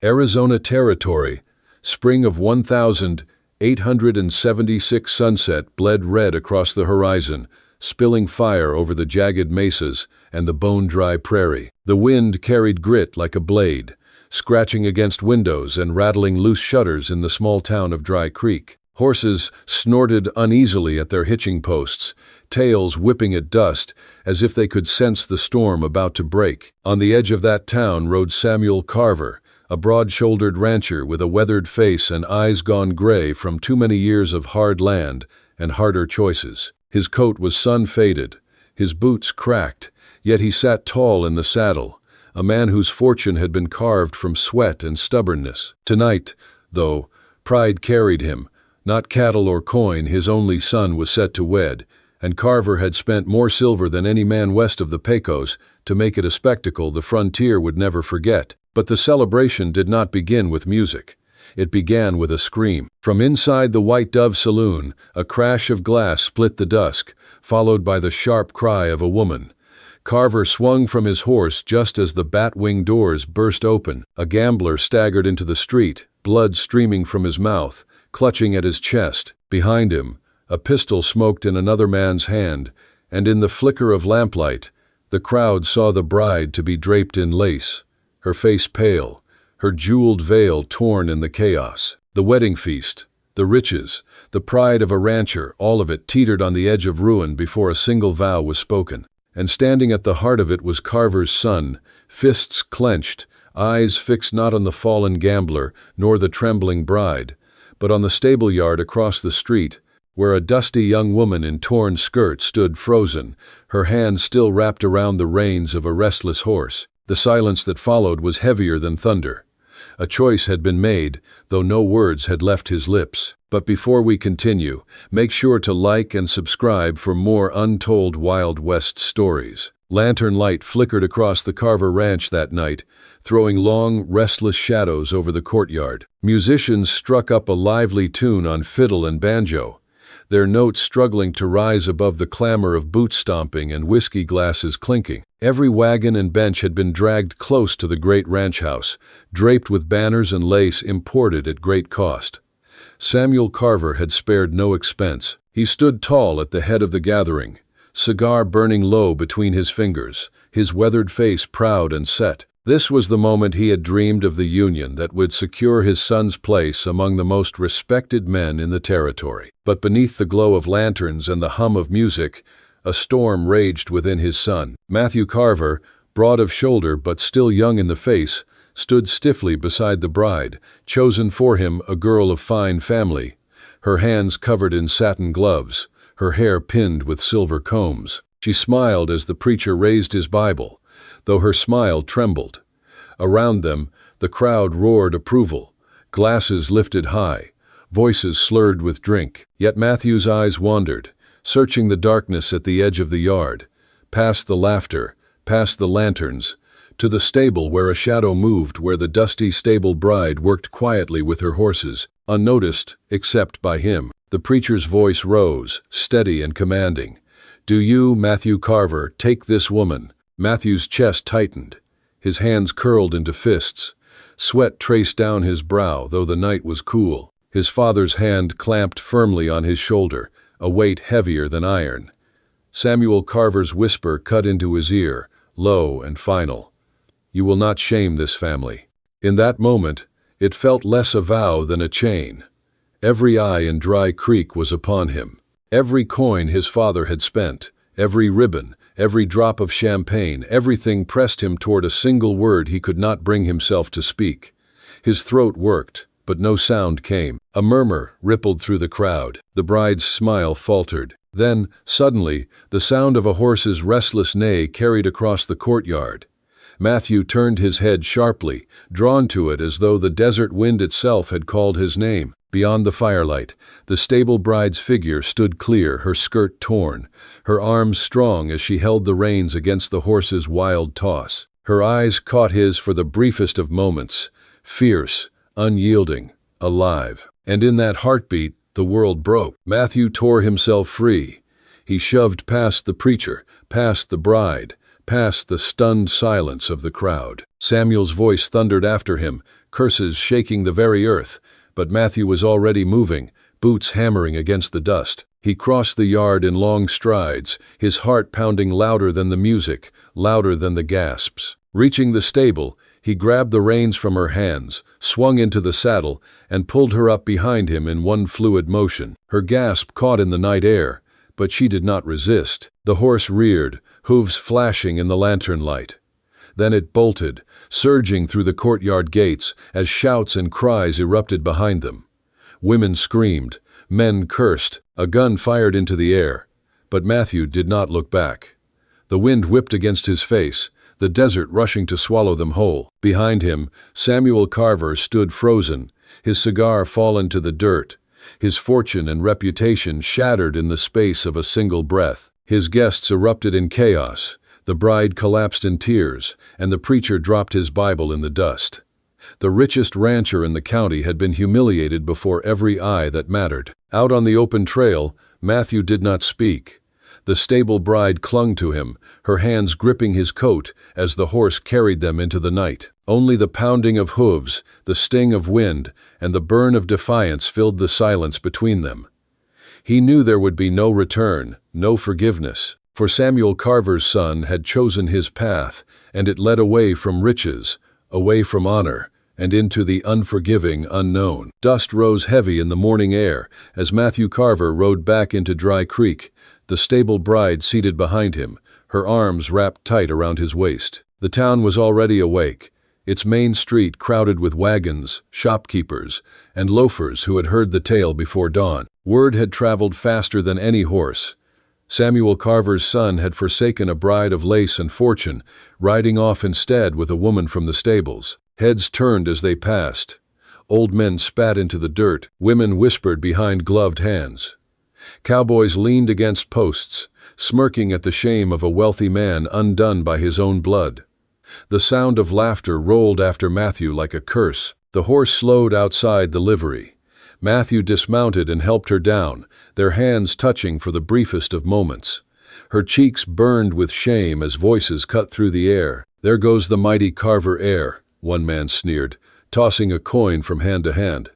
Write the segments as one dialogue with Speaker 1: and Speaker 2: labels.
Speaker 1: Arizona Territory, spring of 1876. Sunset bled red across the horizon, spilling fire over the jagged mesas and the bone-dry prairie. The wind carried grit like a blade, scratching against windows and rattling loose shutters in the small town of Dry Creek. Horses snorted uneasily at their hitching posts, tails whipping at dust as if they could sense the storm about to break. On the edge of that town rode Samuel Carver, a broad-shouldered rancher with a weathered face and eyes gone gray from too many years of hard land and harder choices. His coat was sun-faded, his boots cracked, yet he sat tall in the saddle, a man whose fortune had been carved from sweat and stubbornness. Tonight, though, pride carried him. Not cattle or coin, his only son was set to wed, and Carver had spent more silver than any man west of the Pecos to make it a spectacle the frontier would never forget. But the celebration did not begin with music. It began with a scream. From inside the White Dove Saloon, a crash of glass split the dusk, followed by the sharp cry of a woman. Carver swung from his horse just as the bat-wing doors burst open. A gambler staggered into the street, blood streaming from his mouth, clutching at his chest. Behind him, a pistol smoked in another man's hand, and in the flicker of lamplight, the crowd saw the bride to be draped in lace, her face pale, her jeweled veil torn in the chaos. The wedding feast, the riches, the pride of a rancher, all of it teetered on the edge of ruin before a single vow was spoken. And standing at the heart of it was Carver's son, fists clenched, eyes fixed not on the fallen gambler nor the trembling bride, but on the stable yard across the street, where a dusty young woman in torn skirt stood frozen, her hands still wrapped around the reins of a restless horse. The silence that followed was heavier than thunder. A choice had been made, though no words had left his lips. But before we continue, make sure to like and subscribe for more untold Wild West stories. Lantern light flickered across the Carver Ranch that night, throwing long, restless shadows over the courtyard. Musicians struck up a lively tune on fiddle and banjo, their notes struggling to rise above the clamor of boot stomping and whiskey glasses clinking. Every wagon and bench had been dragged close to the great ranch house, draped with banners and lace imported at great cost. Samuel Carver had spared no expense. He stood tall at the head of the gathering, cigar burning low between his fingers, his weathered face proud and set. This was the moment he had dreamed of, the union that would secure his son's place among the most respected men in the territory. But beneath the glow of lanterns and the hum of music, a storm raged within his son. Matthew Carver, broad of shoulder but still young in the face, stood stiffly beside the bride, chosen for him, a girl of fine family, her hands covered in satin gloves, her hair pinned with silver combs. She smiled as the preacher raised his Bible, though her smile trembled. Around them, the crowd roared approval, glasses lifted high, voices slurred with drink. Yet Matthew's eyes wandered, searching the darkness at the edge of the yard, past the laughter, past the lanterns, to the stable where a shadow moved, where the dusty stable bride worked quietly with her horses, unnoticed except by him. The preacher's voice rose, steady and commanding. "Do you, Matthew Carver, take this woman?" Matthew's chest tightened, his hands curled into fists. Sweat traced down his brow, though the night was cool. His father's hand clamped firmly on his shoulder, a weight heavier than iron. Samuel Carver's whisper cut into his ear, low and final. "You will not shame this family." In that moment, it felt less a vow than a chain. Every eye in Dry Creek was upon him. Every coin his father had spent, every ribbon, every drop of champagne, everything pressed him toward a single word he could not bring himself to speak. His throat worked, but no sound came. A murmur rippled through the crowd. The bride's smile faltered. Then, suddenly, the sound of a horse's restless neigh carried across the courtyard. Matthew turned his head sharply, drawn to it as though the desert wind itself had called his name. Beyond the firelight, the stable bride's figure stood clear, her skirt torn, her arms strong as she held the reins against the horse's wild toss. Her eyes caught his for the briefest of moments, fierce, unyielding, alive. And in that heartbeat, the world broke. Matthew tore himself free. He shoved past the preacher, past the bride, past the stunned silence of the crowd. Samuel's voice thundered after him, curses shaking the very earth, but Matthew was already moving, boots hammering against the dust. He crossed the yard in long strides, his heart pounding louder than the music, louder than the gasps. Reaching the stable, he grabbed the reins from her hands, swung into the saddle, and pulled her up behind him in one fluid motion. Her gasp caught in the night air, but she did not resist. The horse reared, hooves flashing in the lantern light. Then it bolted, surging through the courtyard gates as shouts and cries erupted behind them. Women screamed, men cursed, a gun fired into the air. But Matthew did not look back. The wind whipped against his face, the desert rushing to swallow them whole. Behind him, Samuel Carver stood frozen, his cigar fallen to the dirt, his fortune and reputation shattered in the space of a single breath. His guests erupted in chaos, the bride collapsed in tears, and the preacher dropped his Bible in the dust. The richest rancher in the county had been humiliated before every eye that mattered. Out on the open trail, Matthew did not speak. The stable bride clung to him, her hands gripping his coat as the horse carried them into the night. Only the pounding of hooves, the sting of wind, and the burn of defiance filled the silence between them. He knew there would be no return, no forgiveness, for Samuel Carver's son had chosen his path, and it led away from riches, away from honor, and into the unforgiving unknown. Dust rose heavy in the morning air as Matthew Carver rode back into Dry Creek, the stable bride seated behind him, her arms wrapped tight around his waist. The town was already awake, its main street crowded with wagons, shopkeepers, and loafers who had heard the tale before dawn. Word had traveled faster than any horse. Samuel Carver's son had forsaken a bride of lace and fortune, riding off instead with a woman from the stables. Heads turned as they passed. Old men spat into the dirt, women whispered behind gloved hands. Cowboys leaned against posts, smirking at the shame of a wealthy man undone by his own blood. The sound of laughter rolled after Matthew like a curse. The horse slowed outside the livery. Matthew dismounted and helped her down, their hands touching for the briefest of moments. Her cheeks burned with shame as voices cut through the air. "There goes the mighty Carver heir," one man sneered, tossing a coin from hand to hand.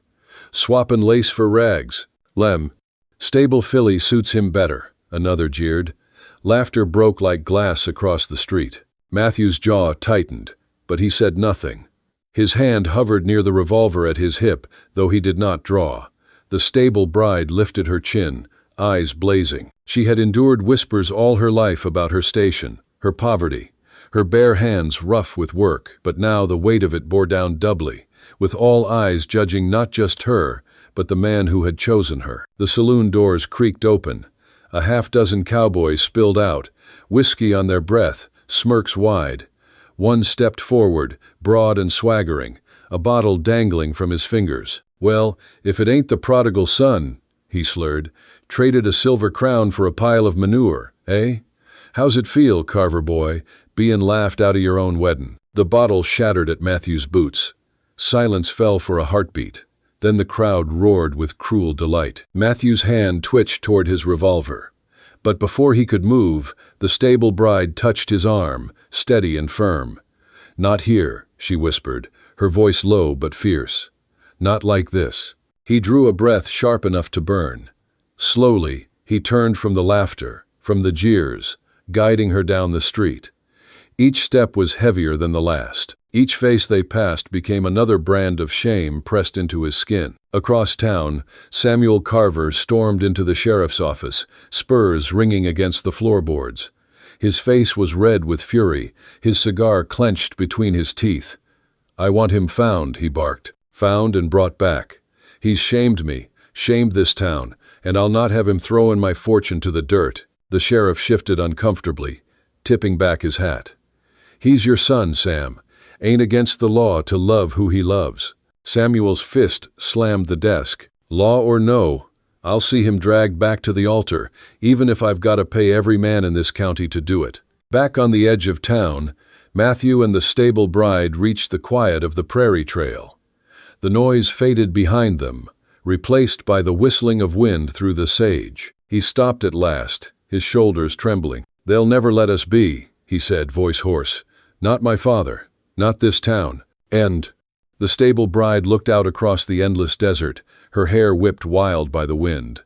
Speaker 1: "Swappin' lace for rags. Lem. Stable filly suits him better," another jeered. Laughter broke like glass across the street. Matthew's jaw tightened, but he said nothing. His hand hovered near the revolver at his hip, though he did not draw. The stable bride lifted her chin, eyes blazing. She had endured whispers all her life about her station, her poverty, her bare hands rough with work, but now the weight of it bore down doubly, with all eyes judging not just her, but the man who had chosen her. The saloon doors creaked open. A half-dozen cowboys spilled out, whiskey on their breath, smirks wide. One stepped forward, broad and swaggering, a bottle dangling from his fingers. "Well, if it ain't the prodigal son," he slurred, "traded a silver crown for a pile of manure, eh? How's it feel, Carver boy, bein' laughed out of your own weddin'?" The bottle shattered at Matthew's boots. Silence fell for a heartbeat. Then the crowd roared with cruel delight. Matthew's hand twitched toward his revolver. But before he could move, the stable bride touched his arm, steady and firm. "Not here," she whispered, her voice low but fierce. "Not like this." He drew a breath sharp enough to burn. Slowly, he turned from the laughter, from the jeers, guiding her down the street. Each step was heavier than the last. Each face they passed became another brand of shame pressed into his skin. Across town, Samuel Carver stormed into the sheriff's office, spurs ringing against the floorboards. His face was red with fury, his cigar clenched between his teeth. "I want him found," he barked. "Found and brought back. He's shamed me, shamed this town, and I'll not have him throwing my fortune to the dirt." The sheriff shifted uncomfortably, tipping back his hat. "He's your son, Sam. Ain't against the law to love who he loves." Samuel's fist slammed the desk. "Law or no, I'll see him dragged back to the altar, even if I've got to pay every man in this county to do it." Back on the edge of town, Matthew and the stable bride reached the quiet of the prairie trail. The noise faded behind them, replaced by the whistling of wind through the sage. He stopped at last, his shoulders trembling. "They'll never let us be," he said, voice hoarse. "Not my father. Not this town." And the stable bride looked out across the endless desert, her hair whipped wild by the wind.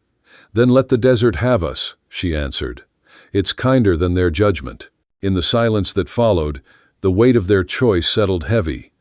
Speaker 1: "Then let the desert have us," she answered. "It's kinder than their judgment." In the silence that followed, the weight of their choice settled heavy.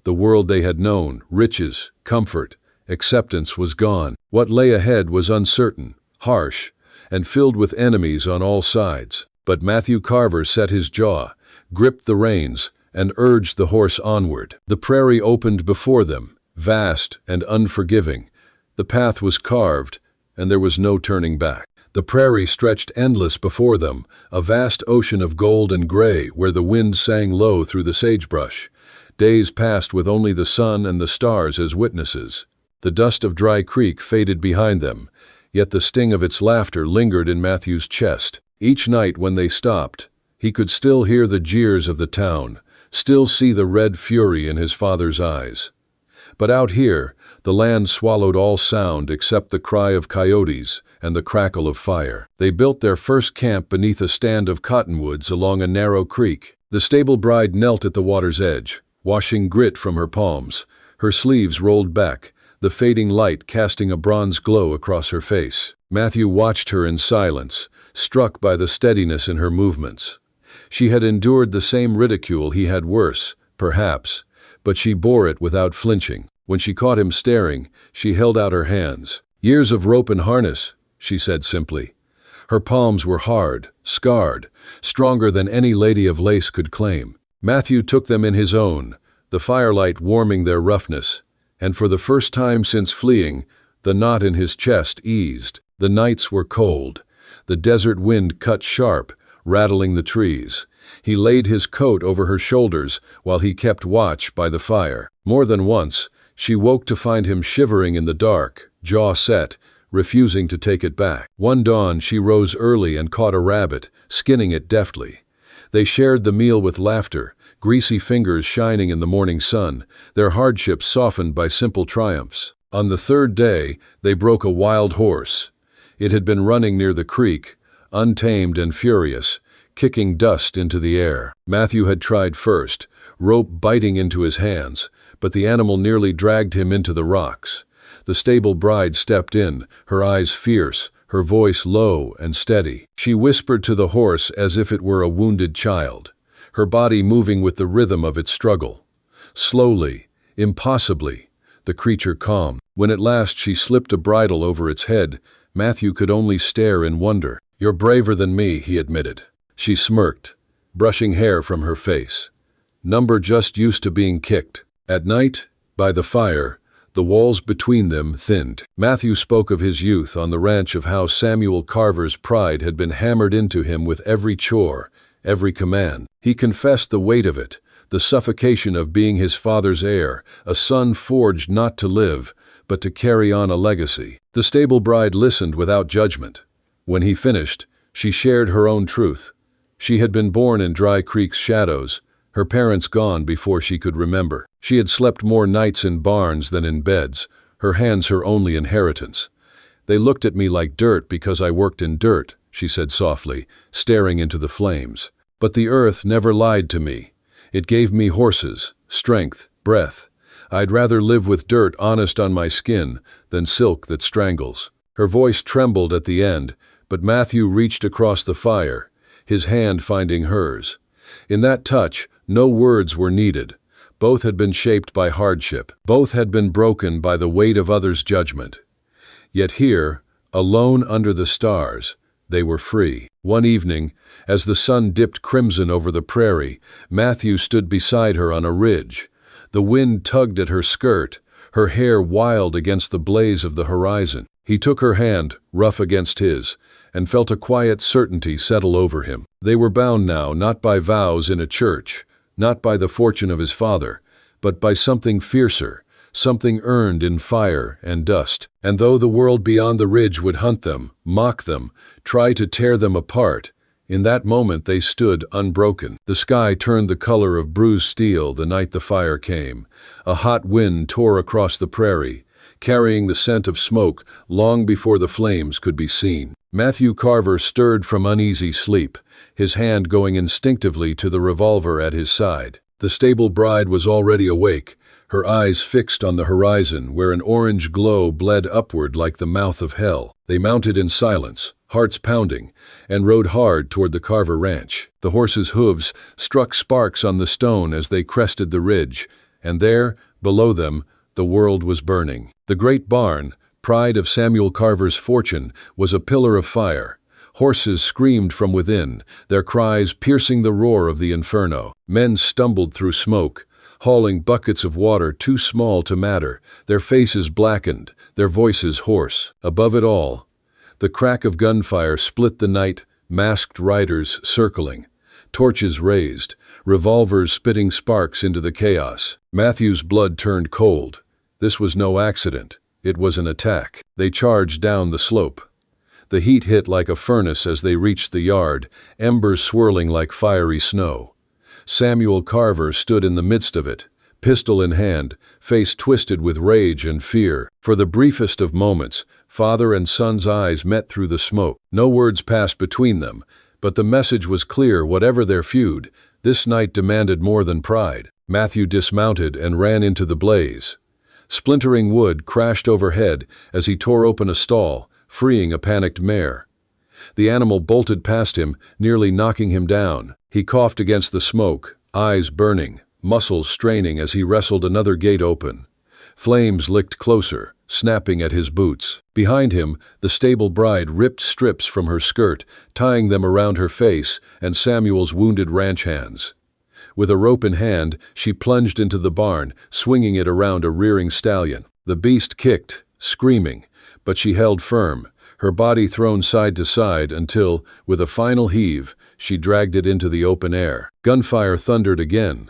Speaker 1: The world they had known, riches, comfort, acceptance was gone. What lay ahead was uncertain, harsh, and filled with enemies on all sides. But Matthew Carver set his jaw, gripped the reins, and urged the horse onward. The prairie opened before them, vast and unforgiving. The path was carved, and there was no turning back. The prairie stretched endless before them, a vast ocean of gold and gray where the wind sang low through the sagebrush. Days passed with only the sun and the stars as witnesses. The dust of Dry Creek faded behind them, yet the sting of its laughter lingered in Matthew's chest. Each night when they stopped, he could still hear the jeers of the town, still see the red fury in his father's eyes. But out here, the land swallowed all sound except the cry of coyotes and the crackle of fire. They built their first camp beneath a stand of cottonwoods along a narrow creek. The stable bride knelt at the water's edge, washing grit from her palms, her sleeves rolled back, the fading light casting a bronze glow across her face. Matthew watched her in silence, struck by the steadiness in her movements. She had endured the same ridicule he had, worse, perhaps, but she bore it without flinching. When she caught him staring, she held out her hands. "Years of rope and harness," she said simply. Her palms were hard, scarred, stronger than any lady of lace could claim. Matthew took them in his own, the firelight warming their roughness, and for the first time since fleeing, the knot in his chest eased. The nights were cold. The desert wind cut sharp, rattling the trees. He laid his coat over her shoulders while he kept watch by the fire. More than once, she woke to find him shivering in the dark, jaw set, refusing to take it back. One dawn she rose early and caught a rabbit, skinning it deftly. They shared the meal with laughter, greasy fingers shining in the morning sun, their hardships softened by simple triumphs. On the third day, they broke a wild horse. It had been running near the creek, untamed and furious, kicking dust into the air. Matthew had tried first, rope biting into his hands, but the animal nearly dragged him into the rocks. The stable bride stepped in, her eyes fierce, her voice low and steady. She whispered to the horse as if it were a wounded child, her body moving with the rhythm of its struggle. Slowly, impossibly, the creature calmed. When at last she slipped a bridle over its head, Matthew could only stare in wonder. "You're braver than me," he admitted. She smirked, brushing hair from her face. "Number just used to being kicked." At night, by the fire, the walls between them thinned. Matthew spoke of his youth on the ranch, of how Samuel Carver's pride had been hammered into him with every chore, every command. He confessed the weight of it, the suffocation of being his father's heir, a son forged not to live, but to carry on a legacy. The stable bride listened without judgment. When he finished, she shared her own truth. She had been born in Dry Creek's shadows, her parents gone before she could remember. She had slept more nights in barns than in beds, her hands her only inheritance. "They looked at me like dirt because I worked in dirt," she said softly, staring into the flames. "But the earth never lied to me. It gave me horses, strength, breath. I'd rather live with dirt honest on my skin than silk that strangles." Her voice trembled at the end, but Matthew reached across the fire, his hand finding hers. In that touch, no words were needed. Both had been shaped by hardship. Both had been broken by the weight of others' judgment. Yet here, alone under the stars, they were free. One evening, as the sun dipped crimson over the prairie, Matthew stood beside her on a ridge. The wind tugged at her skirt, her hair wild against the blaze of the horizon. He took her hand, rough against his, and felt a quiet certainty settle over him. They were bound now not by vows in a church, not by the fortune of his father, but by something fiercer, something earned in fire and dust. And though the world beyond the ridge would hunt them, mock them, try to tear them apart, in that moment they stood unbroken. The sky turned the color of bruised steel the night the fire came. A hot wind tore across the prairie, carrying the scent of smoke long before the flames could be seen. Matthew Carver stirred from uneasy sleep, his hand going instinctively to the revolver at his side. The stable bride was already awake, her eyes fixed on the horizon where an orange glow bled upward like the mouth of hell. They mounted in silence, hearts pounding, and rode hard toward the Carver ranch. The horses' hooves struck sparks on the stone as they crested the ridge, and there, below them, the world was burning. The great barn, pride of Samuel Carver's fortune, was a pillar of fire. Horses screamed from within, their cries piercing the roar of the inferno. Men stumbled through smoke, hauling buckets of water too small to matter, their faces blackened, their voices hoarse. Above it all, the crack of gunfire split the night, masked riders circling, torches raised, revolvers spitting sparks into the chaos. Matthew's blood turned cold. This was no accident. It was an attack. They charged down the slope. The heat hit like a furnace as they reached the yard, embers swirling like fiery snow. Samuel Carver stood in the midst of it, pistol in hand, face twisted with rage and fear. For the briefest of moments, father and son's eyes met through the smoke. No words passed between them, but the message was clear. Whatever their feud, this night demanded more than pride. Matthew dismounted and ran into the blaze. Splintering wood crashed overhead as he tore open a stall, freeing a panicked mare. The animal bolted past him, nearly knocking him down. He coughed against the smoke, eyes burning, muscles straining as he wrestled another gate open. Flames licked closer, snapping at his boots. Behind him, the stable bride ripped strips from her skirt, tying them around her face and Samuel's wounded ranch hands. With a rope in hand, she plunged into the barn, swinging it around a rearing stallion. The beast kicked, screaming, but she held firm, her body thrown side to side until, with a final heave, she dragged it into the open air. Gunfire thundered again.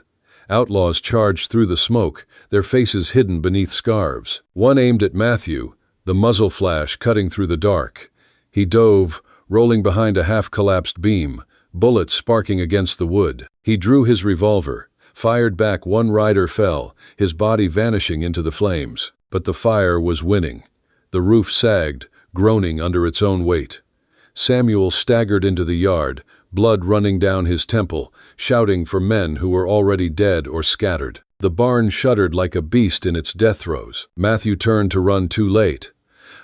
Speaker 1: Outlaws charged through the smoke, their faces hidden beneath scarves. One aimed at Matthew, the muzzle flash cutting through the dark. He dove, rolling behind a half-collapsed beam, bullets sparking against the wood. He drew his revolver, fired back. One rider fell, his body vanishing into the flames. But the fire was winning. The roof sagged, groaning under its own weight. Samuel staggered into the yard, blood running down his temple, shouting for men who were already dead or scattered. The barn shuddered like a beast in its death throes. Matthew turned to run too late.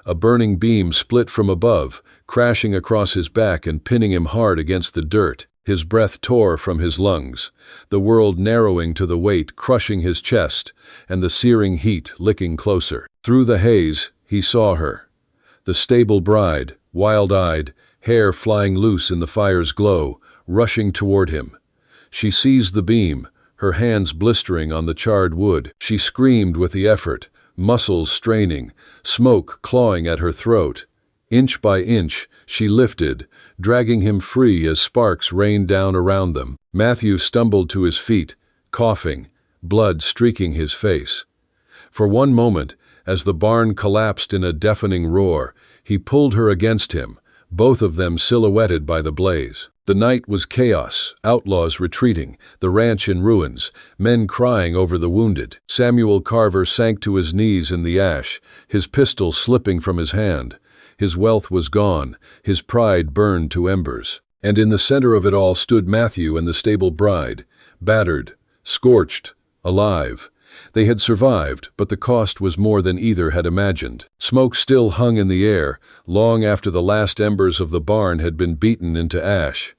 Speaker 1: A burning beam split from above, crashing across his back and pinning him hard against the dirt. His breath tore from his lungs, the world narrowing to the weight, crushing his chest, and the searing heat licking closer. Through the haze, he saw her. The stable bride, wild-eyed, hair flying loose in the fire's glow, rushing toward him. She seized the beam, her hands blistering on the charred wood. She screamed with the effort, muscles straining, smoke clawing at her throat. Inch by inch, she lifted, dragging him free as sparks rained down around them. Matthew stumbled to his feet, coughing, blood streaking his face. For one moment, as the barn collapsed in a deafening roar, he pulled her against him, both of them silhouetted by the blaze. The night was chaos, outlaws retreating, the ranch in ruins, men crying over the wounded. Samuel Carver sank to his knees in the ash, his pistol slipping from his hand. His wealth was gone, his pride burned to embers. And in the center of it all stood Matthew and the stable bride, battered, scorched, alive. They had survived, but the cost was more than either had imagined. Smoke still hung in the air, long after the last embers of the barn had been beaten into ash.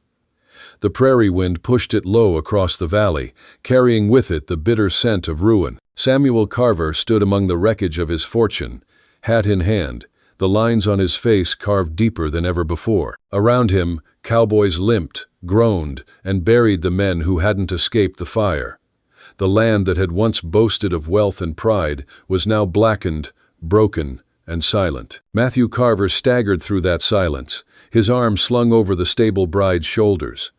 Speaker 1: The prairie wind pushed it low across the valley, carrying with it the bitter scent of ruin. Samuel Carver stood among the wreckage of his fortune, hat in hand, the lines on his face carved deeper than ever before. Around him, cowboys limped, groaned, and buried the men who hadn't escaped the fire. The land that had once boasted of wealth and pride was now blackened, broken, and silent. Matthew Carver staggered through that silence, his arm slung over the stable bride's shoulders.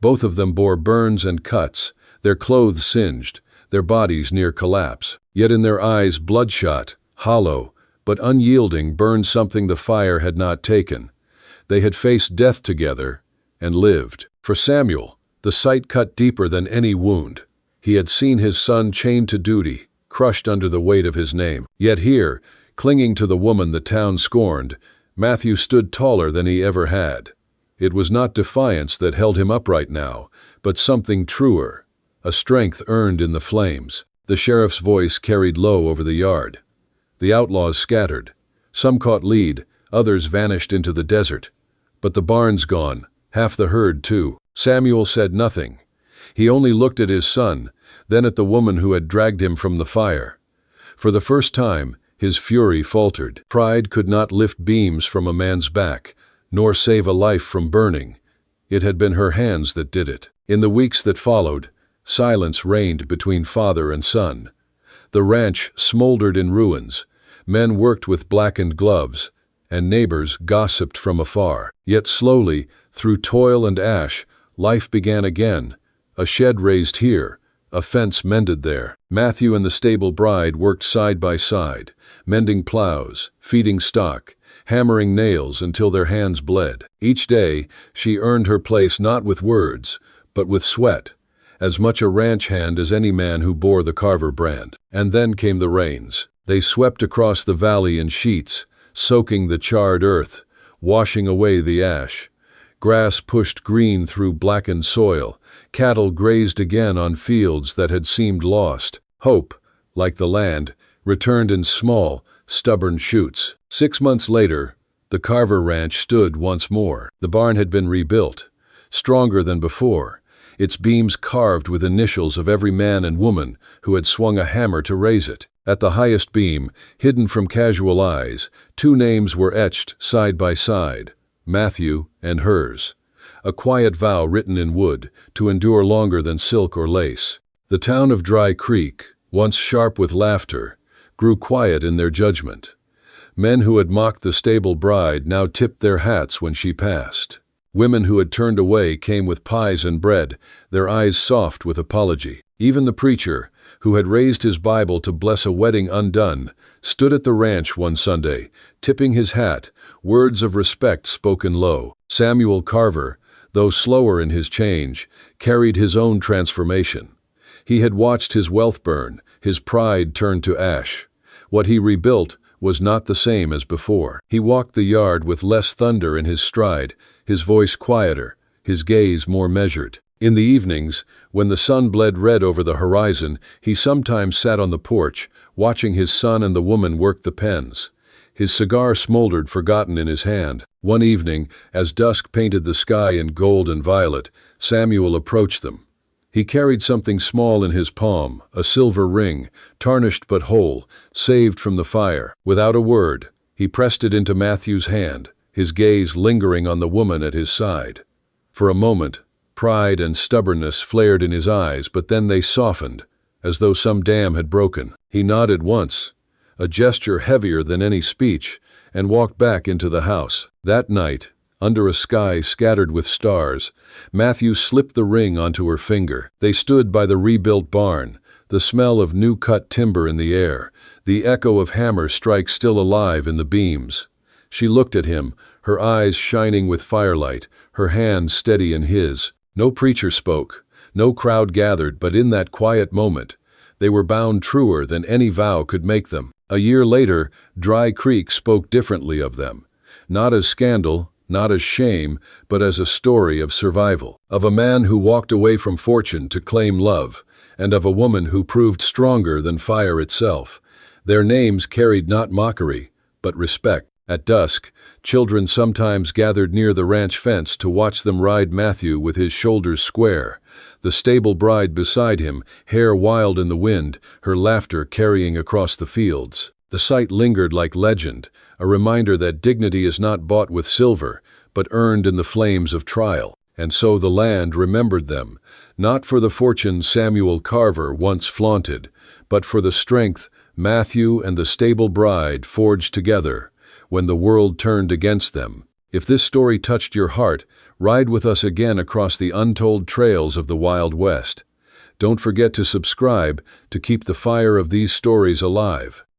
Speaker 1: Both of them bore burns and cuts, their clothes singed, their bodies near collapse. Yet in their eyes, bloodshot, hollow, but unyielding, burned something the fire had not taken. They had faced death together and lived. For Samuel, the sight cut deeper than any wound. He had seen his son chained to duty, crushed under the weight of his name. Yet here, clinging to the woman the town scorned, Matthew stood taller than he ever had. It was not defiance that held him upright now, but something truer, a strength earned in the flames. The sheriff's voice carried low over the yard. The outlaws scattered. Some caught lead, others vanished into the desert. But the barn's gone, half the herd too. Samuel said nothing. He only looked at his son, then at the woman who had dragged him from the fire. For the first time, his fury faltered. Pride could not lift beams from a man's back, nor save a life from burning. It had been her hands that did it. In the weeks that followed, silence reigned between father and son. The ranch smoldered in ruins. Men worked with blackened gloves, and neighbors gossiped from afar. Yet slowly, through toil and ash, life began again. A shed raised here, a fence mended there. Matthew and the stable bride worked side by side, mending plows, feeding stock, hammering nails until their hands bled. Each day, she earned her place not with words, but with sweat, as much a ranch hand as any man who bore the Carver brand. And then came the rains. They swept across the valley in sheets, soaking the charred earth, washing away the ash. Grass pushed green through blackened soil. Cattle grazed again on fields that had seemed lost. Hope, like the land, returned in small, stubborn shoots. 6 months later, the Carver ranch stood once more. The barn had been rebuilt, stronger than before, its beams carved with initials of every man and woman who had swung a hammer to raise it. At the highest beam, hidden from casual eyes, 2 names were etched side by side, Matthew and hers. A quiet vow written in wood, to endure longer than silk or lace. The town of Dry Creek, once sharp with laughter, grew quiet in their judgment. Men who had mocked the stable bride now tipped their hats when she passed. Women who had turned away came with pies and bread, their eyes soft with apology. Even the preacher, who had raised his Bible to bless a wedding undone, stood at the ranch one Sunday, tipping his hat, words of respect spoken low. Samuel Carver, though slower in his change, carried his own transformation. He had watched his wealth burn, his pride turn to ash. What he rebuilt was not the same as before. He walked the yard with less thunder in his stride, his voice quieter, his gaze more measured. In the evenings, when the sun bled red over the horizon, he sometimes sat on the porch, watching his son and the woman work the pens. His cigar smoldered forgotten in his hand. One evening, as dusk painted the sky in gold and violet, Samuel approached them. He carried something small in his palm, a silver ring, tarnished but whole, saved from the fire. Without a word, he pressed it into Matthew's hand, his gaze lingering on the woman at his side. For a moment, pride and stubbornness flared in his eyes, but then they softened, as though some dam had broken. He nodded once, a gesture heavier than any speech, and walked back into the house. That night, under a sky scattered with stars, Matthew slipped the ring onto her finger. They stood by the rebuilt barn, the smell of new-cut timber in the air, the echo of hammer strikes still alive in the beams. She looked at him, her eyes shining with firelight, her hand steady in his. No preacher spoke, no crowd gathered, but in that quiet moment, they were bound truer than any vow could make them. A year later, Dry Creek spoke differently of them, not as scandal, not as shame, but as a story of survival, of a man who walked away from fortune to claim love, and of a woman who proved stronger than fire itself. Their names carried not mockery, but respect. At dusk, children sometimes gathered near the ranch fence to watch them ride Matthew with his shoulders square, the stable bride beside him, hair wild in the wind, her laughter carrying across the fields. The sight lingered like legend, a reminder that dignity is not bought with silver, but earned in the flames of trial. And so the land remembered them, not for the fortune Samuel Carver once flaunted, but for the strength Matthew and the stable bride forged together when the world turned against them. If this story touched your heart, ride with us again across the untold trails of the Wild West. Don't forget to subscribe to keep the fire of these stories alive.